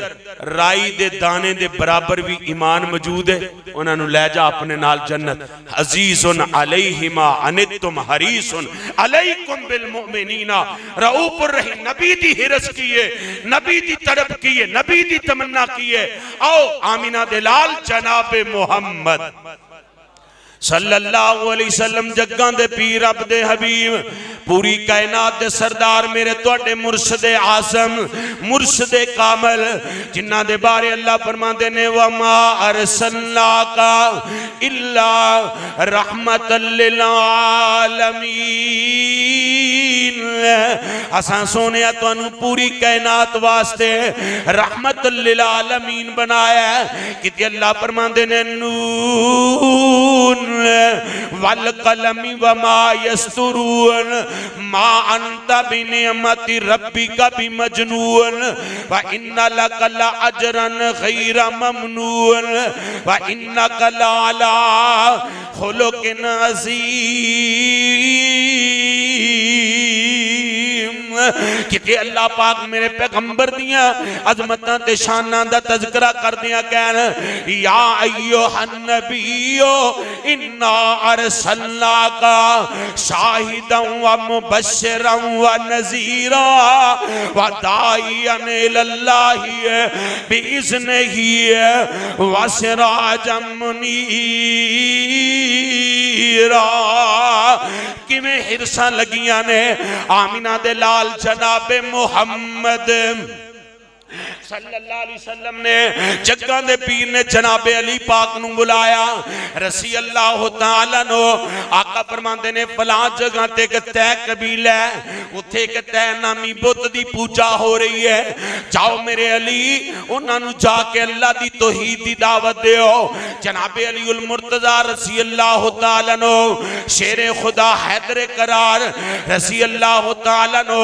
Speaker 2: राई दे दाने दे बराबर भी ईमान मौजूद है उन्हां नू ले जा अपने नाल जन्नत। अजीजुन अलैहिमा अनितुम हरीसुन अलैकुम बिल मुमिनीना रऊफुर रहीम। नबी दी हिरस की है नबी दी तड़प की है नबी दी तमन्ना की है। आओ आमिना दे लाल जनाबे मुहम्मद सल्लल्लाहु अलैहि वसल्लम जग्गां दे पीर रब दे हबीब पूरी कायनात दे सरदार मेरे तुहाडे मुर्शदे आज़म मुर्शदे कामल जिन्हां दे बारे अल्लाह फरमांदे ने व मा अरसलनाका इल्ला रहमतल लिल आलमीन। असां सोनिया तुहानू पूरी कायनात वास्ते रहमतल लिल आलमीन बनाया कि अल्लाह फरमांदे ने नून वल कलमी व मा यस्तुरून मा अंता बिनिअमति रब्बिका बिमजनून व इन्ना लक लअजरन गैर ममनून व इन्नका लअला खुलुकिन अज़ीम। कि अल्लाह पाक मेरे पैगंबर दियां अजमतां ते शानां दा तज़किरा करदियां कहन या अय्युहन नबियो इन्ना अरसलनाका शाहिदन व मुबश्शिरन व नज़ीरा व दाइयन इलल्लाहि बिइज़्निही व सिराजम मुनीरा। किवें हिरसां लगियां ने आमिना दे लाल जनाबे मुहम्मद सल्लल्लाहु अलैहि वसल्लम ने जग्गा दे पीर ने जनाबे अली पाक नूं बुलाया रसी अल्लाह तआला नो। आका फरमांदे ने फलां जगह ते एक तय कबीला है उत्थे एक तय नामी बुत दी पूजा हो रही है, जाओ मेरे अली उन्हां नूं जाके अल्लाह दी तौहीद दी दावत दिओ। जनाबे अली उल मुर्तजा रसी अल्लाह तआला नो शेरे खुदा हैदर करार रसी अल्लाह तआला नो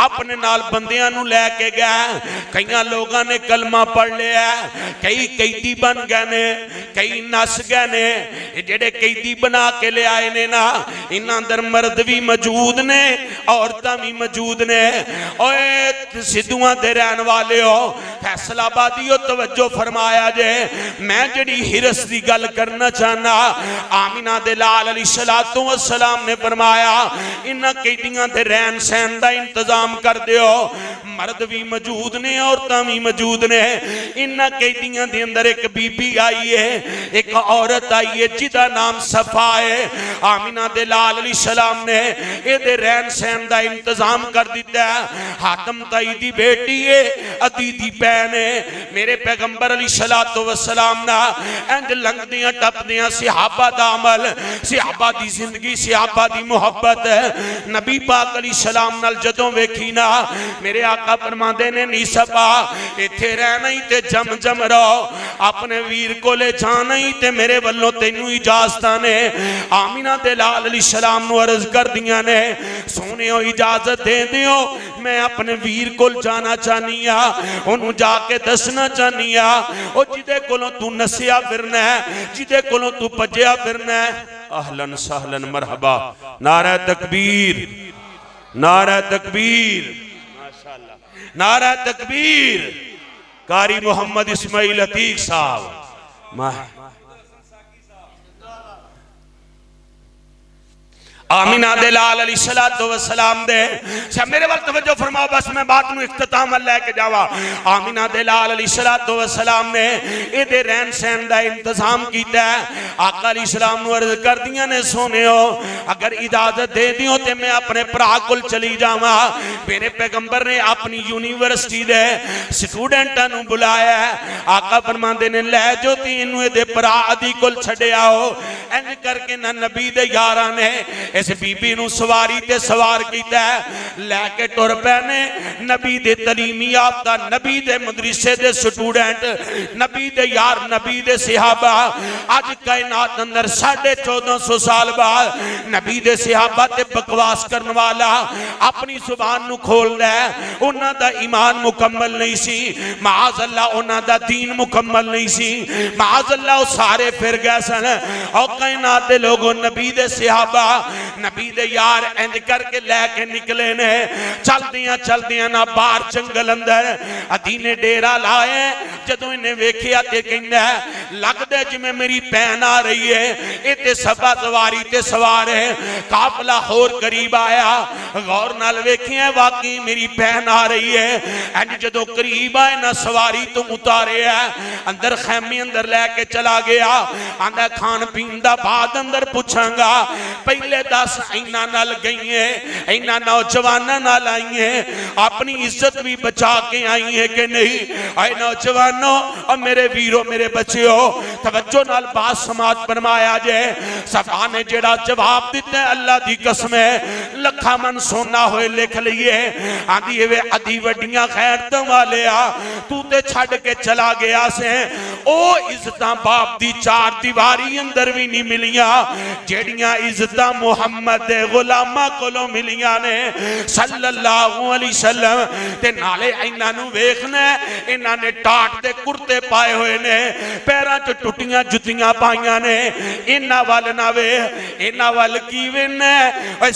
Speaker 2: अपने नाल बंदियां नूं लैके गए। कई लोगों ने कलमा पढ़ लिया, कई कैदी बन गए ने, कई नस गए ने। जेडे कैदी बना के ले आए ने ना इन्हां अंदर मर्द भी मौजूद ने औरतां भी मौजूद ने। ओए सिद्धुआं दे रहन वाले हो फैसलाबादियो तवज्जो फरमाया जे मैं जड़ी हिरस की गल करना चाहना। आमिना दे लाल अलैहिस्सलातु वस्सलाम ने फरमाया इन्हां कैदियां दे रहन सहन का इंतजाम कर दिओ। मर्द भी मौजूद ने औरतां भी मौजूद ने। इन्हां कैदियां दे अंदर एक बीबी आई है, एक औरत आई है जिदा नाम सफा है। आमिना दे लाल अलैहिस्सलाम ने इहदे रहन सहन का इंतजाम कर दिता है। हातम ताई दी बेटी है, अदी दी भैन है। मेरे पैगंबर अलैहिस्सलातु वस्सलाम ना इंज लंघदियां टपदियां सहाबा दा अमल, सहाबा दी जिंदगी, सहाबा दी मुहब्बत नबी पाक अलैहिस्सलाम नाल जदों वेखी ना मेरे आका फरमांदे ने नी सफा इत्थे रहना ही ते जम जम रहो, अपने वीर कोले जाना ही ते मेरे वल्लों तैनू इजाजत ने। आमिना दे लाल अलैहिस्सलाम नू अर्ज कर दियां ने सोने इजाजत दे दिओ मैं अपने वीर कोल जाना चाहनी आ, ओनू जाके दसना चाहनी आ ओ जिदे कोलों तू नसिया फिरना है, जिदे कोलों तू भजया फिरना है। अहलन सहलन मरहबा। नारा तकबीर, नारा तकबीर, नारा तकबीर। कारी मोहम्मद इस्माइल अतीक साहब आमिना दे लाल अलैहिस्सलातु वस्सलाम दे मेरे वाल तवज्जो फरमाओ बस मैं बात नूं इख्तिताम लेके जावा। आमिना दे लाल अलैहिस्सलातु वस्सलाम ने इहदे रहन सहन दा इंतजाम कीता है। आका अलैहिस्सलाम नूं अर्ज कर दियां ने सोनियो अगर इजाजत दे दियो ते मैं अपने भरा कोल चली जावा। मेरे पैगंबर ने अपनी यूनिवर्सिटी दे स्टूडेंटां नूं बुलाया है। आका फरमांदे ने लै जो ती इनू इहदे भरा दी कोल छड्डे आओ। इंज करके ना नबी दे यारां ने इस बीबी नूं सवारी ते सवार कीता है, लैके टुर पैने। नबी दे तलीमी याफ्ता, नबी दे मदरसे दे स्टूडेंट, नबी दे यार, नबी दे सहाबा अज कायनात अंदर 1450 साल बाद नबी दे सहाबा ते बकवास करने वाला अपनी जुबान नूं खोलदा है। उन्हां दा ईमान मुकम्मल नहीं सी, माअज़ अल्लाह उन्हां दा दीन मुकम्मल नहीं सी, माअज़ अल्लाह सारे फिर गए सन। और कायनात दे लोगों नबी दे सहाबा नबी दे यार इंज करके लैके निकले ने। चलदियां चलदियां ना बाहर जंगल अंदर अदी ने डेरा लाए। जदों इन्हें वेखिया ते कहंदा लगदा जिवें मेरी भैन आ रही है। ये ते सभा सवारी ते सवार है। काफला होर करीब आया, गौर नाल वेखिया वाकई मेरी भैन आ रही है। इंज जदों करीब आए ना सवारी तो उतारे अंदर खैमे अंदर लैके चला गया। आंदा खान पीन दा बाद अंदर पूछांगा, पहले दस इन्हां नाल गई है, इन्हां नौजवानों नाल आई है, अपनी इज्जत भी बचा के आई है कि नहीं? आए नौजवानों और मेरे वीरों मेरे बच्चों तवज्जो नाल बात समाज फरमाया जे। सफा ने जेड़ा जवाब दिता अल्लाह दी कसम है लखा मन सोना होए लिख लिए। आंदी वे अधी वड्डियां खैरतां वाले आ तू ते छड़ के चला गया से। ओ इज्जतां बाप दी चार दीवारी अंदर भी नहीं मिलियां जेड़ियां इज्जतां मुहम्मद दे गुलामां कोलों मिलियां ने सल्लल्लाहु अलैहि वसल्लम। ते नाले इन्हां नूं वेखना इन्हां ने टाट दे कुर्ते पाए हुए ने, पैरां च टुटियां जुतियां पाइयां ने, इन्हां वल ना वे, इन्हां वल की वेना?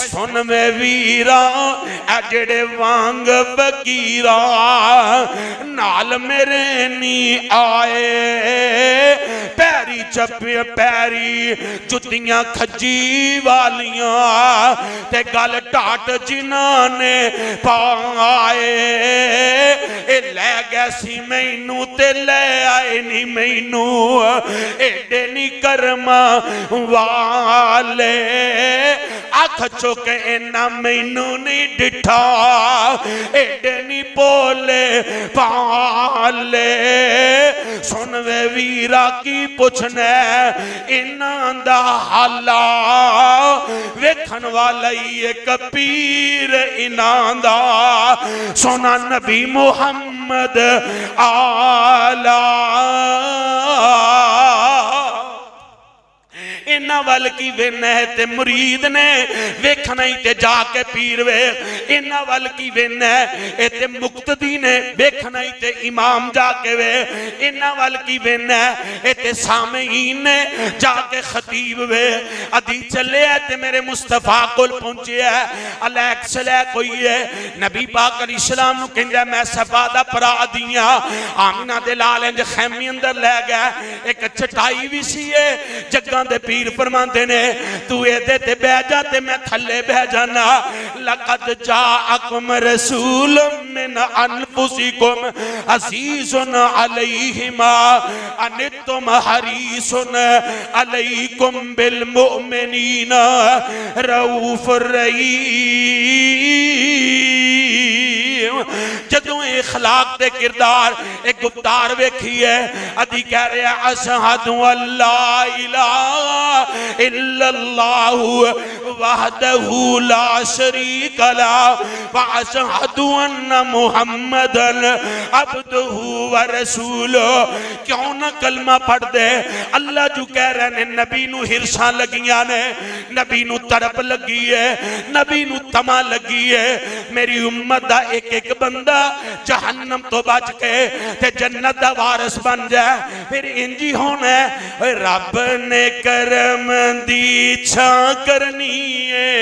Speaker 2: सुन वे वीरा आ जेड़े वांग फकीरा नाल मेरे नी आए, पैरी चप्पे पैरी जुतियां खजी वालियां ते गल टाट जिन्हां ने पाए, लै गया सी मैनू ते ले आए नी मैनू, एडे नी कर्मा वाले, अख चुक इन्ना मैनू नहीं डिठा, एडे नी बोले पाले। सुन वे वीरा की पुछना इन्हां दा हाला, वेखन वाला एक पीर इन्हां दा, सोना नबी मुहम्मद आला। इन्हां वल की वेना है ते मुरीद ने वेखना ही ते जाके पीर वे, इन्हां वल की वेना है ते मुक्तदी ने वेखना ही ते इमाम जाके वे, इन्हां वल की वेना है ते सामीन ने जाके खतीब वे। अदी चले ते मेरे मुस्तफा कोल पहुंचे है, अलैक्स लै कोई है, नबी पाक अलैहिस्सलाम नु कहंदा मैं सफा दा भरा दियां, आमिना दे लाल इंज खैमे अंदर लै गया, एक चटाई भी सी है, जग्गां दे पीर फरमाते ने तू एदे ते बह जा ते मैं थल्ले बह जाना। लक़द जाअकुम रसूलुम मिन अनफुसिकुम अज़ीज़ुन अलैहि मा अनित्तुम हरीसुन अलैकुम बिल मुमिनीना रऊफुर रहीम। जदों इखलाक ते किरदार एक गुफ्तार वेखी है, अदी कह रहा अशहदु अल्ला इलाहा इल्लल्लाहु वहदहु ला शरीक लहु व अशहदु अन्ना मुहम्मदन अब्दुहु व रसूलुहु। क्यों ना कलमा पढ़ दे? अल्लाह जो कह रहे ने नबी नू हिरसा लगियां ने, नबी नू तड़प लगी है, नबी नू तमा लगी है, मेरी उम्मत दा एक एक बंदा जहन्नम तो बच के ते जन्नत दा वारिस बन जाए। फिर इंजी होना रब ने करम दी इच्छा करनी है।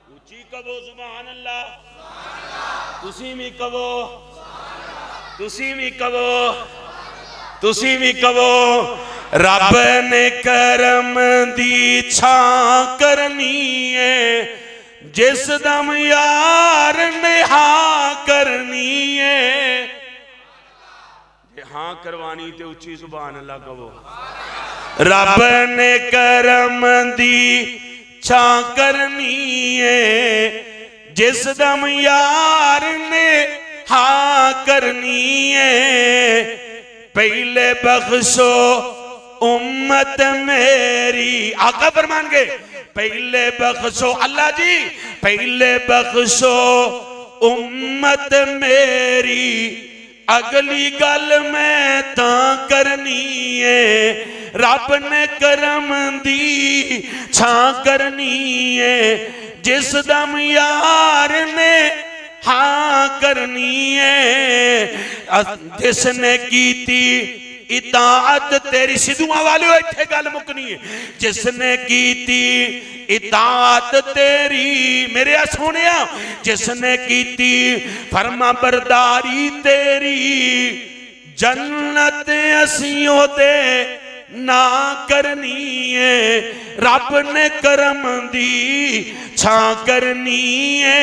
Speaker 2: ऊंची कहो सुभान अल्लाह, तुसी भी कहो, तुसी भी कहो, तुसी भी कहो रब ने करम दी इच्छा करनी है, जिस दम यार ने हाँ करनी है। हाँ करवानी ते उच्ची सुभान अल्लाह कहो। रब ने करम दी इच्छा करनी है, जिस दम यार ने हाँ करनी है। पहले बख्शो उम्मत मेरी, आका फरमान गए पहले बख्शो, अल्लाह जी पहले बख्शो उम्मत मेरी, अगली गल मैं तां करनी है। रब ने करम दी छां करनी है, जिस दम यार ने हाँ करनी है। जिसने कीती इताअत तेरी, सिद्धुआं वाले इत्थे गल मुकनी है, जिसने कीती इताअत तेरी मेरे सोनिया, जिसने कीती फरमा बरदारी तेरी, जन्नत असियों दे ना करनी है। रब ने करम दी छां करनी है,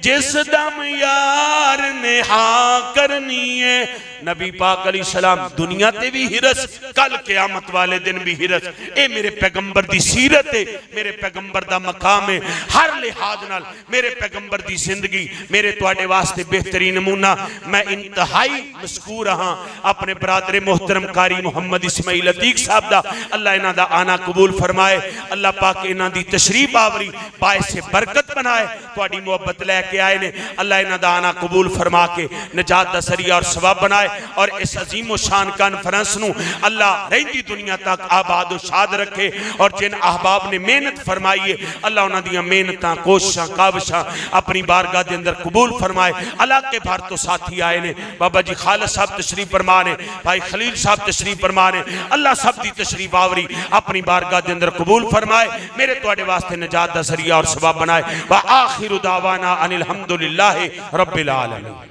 Speaker 2: जिस दम यार ने हाँ करनी है। नबी पाक अलैहिस्सलाम दुनिया ते भी हिरस, कल क़यामत वाले दिन भी हिरस। ए मेरे पैगंबर दी सीरत है, मेरे पैगंबर दा मकाम है। हर लिहाज नाल मेरे पैगंबर दी जिंदगी मेरे तुहाडे वास्ते बेहतरीन नमूना। मैं इंतहाई मशकूर हाँ अपने बरादर मोहतरम कारी मुहम्मद इस्माइल अतीक साहब दा, अल्लाह इन्हां दा आना कबूल फरमाए। अल्लाह पाक इन्हां दी तशरीफ आवरी बायसे बरकत बनाए, तुहाडी मुहब्बत लैके आए ने। अल्लाह इन्हां दा आना कबूल फरमा के निजात दा सरिया और सवाब बनाए और इस अजीम शान कॉन्फ्रेंस नू अल्लाह रहिंदी दुनिया तक आबाद शाद रखे और जिन अहबाब ने मेहनत फरमाई है अल्लाह उन्हां दियां मेहनतां कोशिशां काविशां अपनी बारगाह के अंदर कबूल फरमाए। इलाके भर तो साथी आए ने, बाबा जी खालिद साहब तशरीफ फरमा ने, भाई खलील साहब तशरीफ फरमा ने, अल्लाह सब दी तशरीफ आवरी अपनी बारगाह के अंदर कबूल फरमाए, मेरे तुहाडे वास्ते निजात दा सरिया और सवाब बनाए। व आखिरु दावाना अनिल हम्दुलिल्लाहि रब्बिल आलमीन।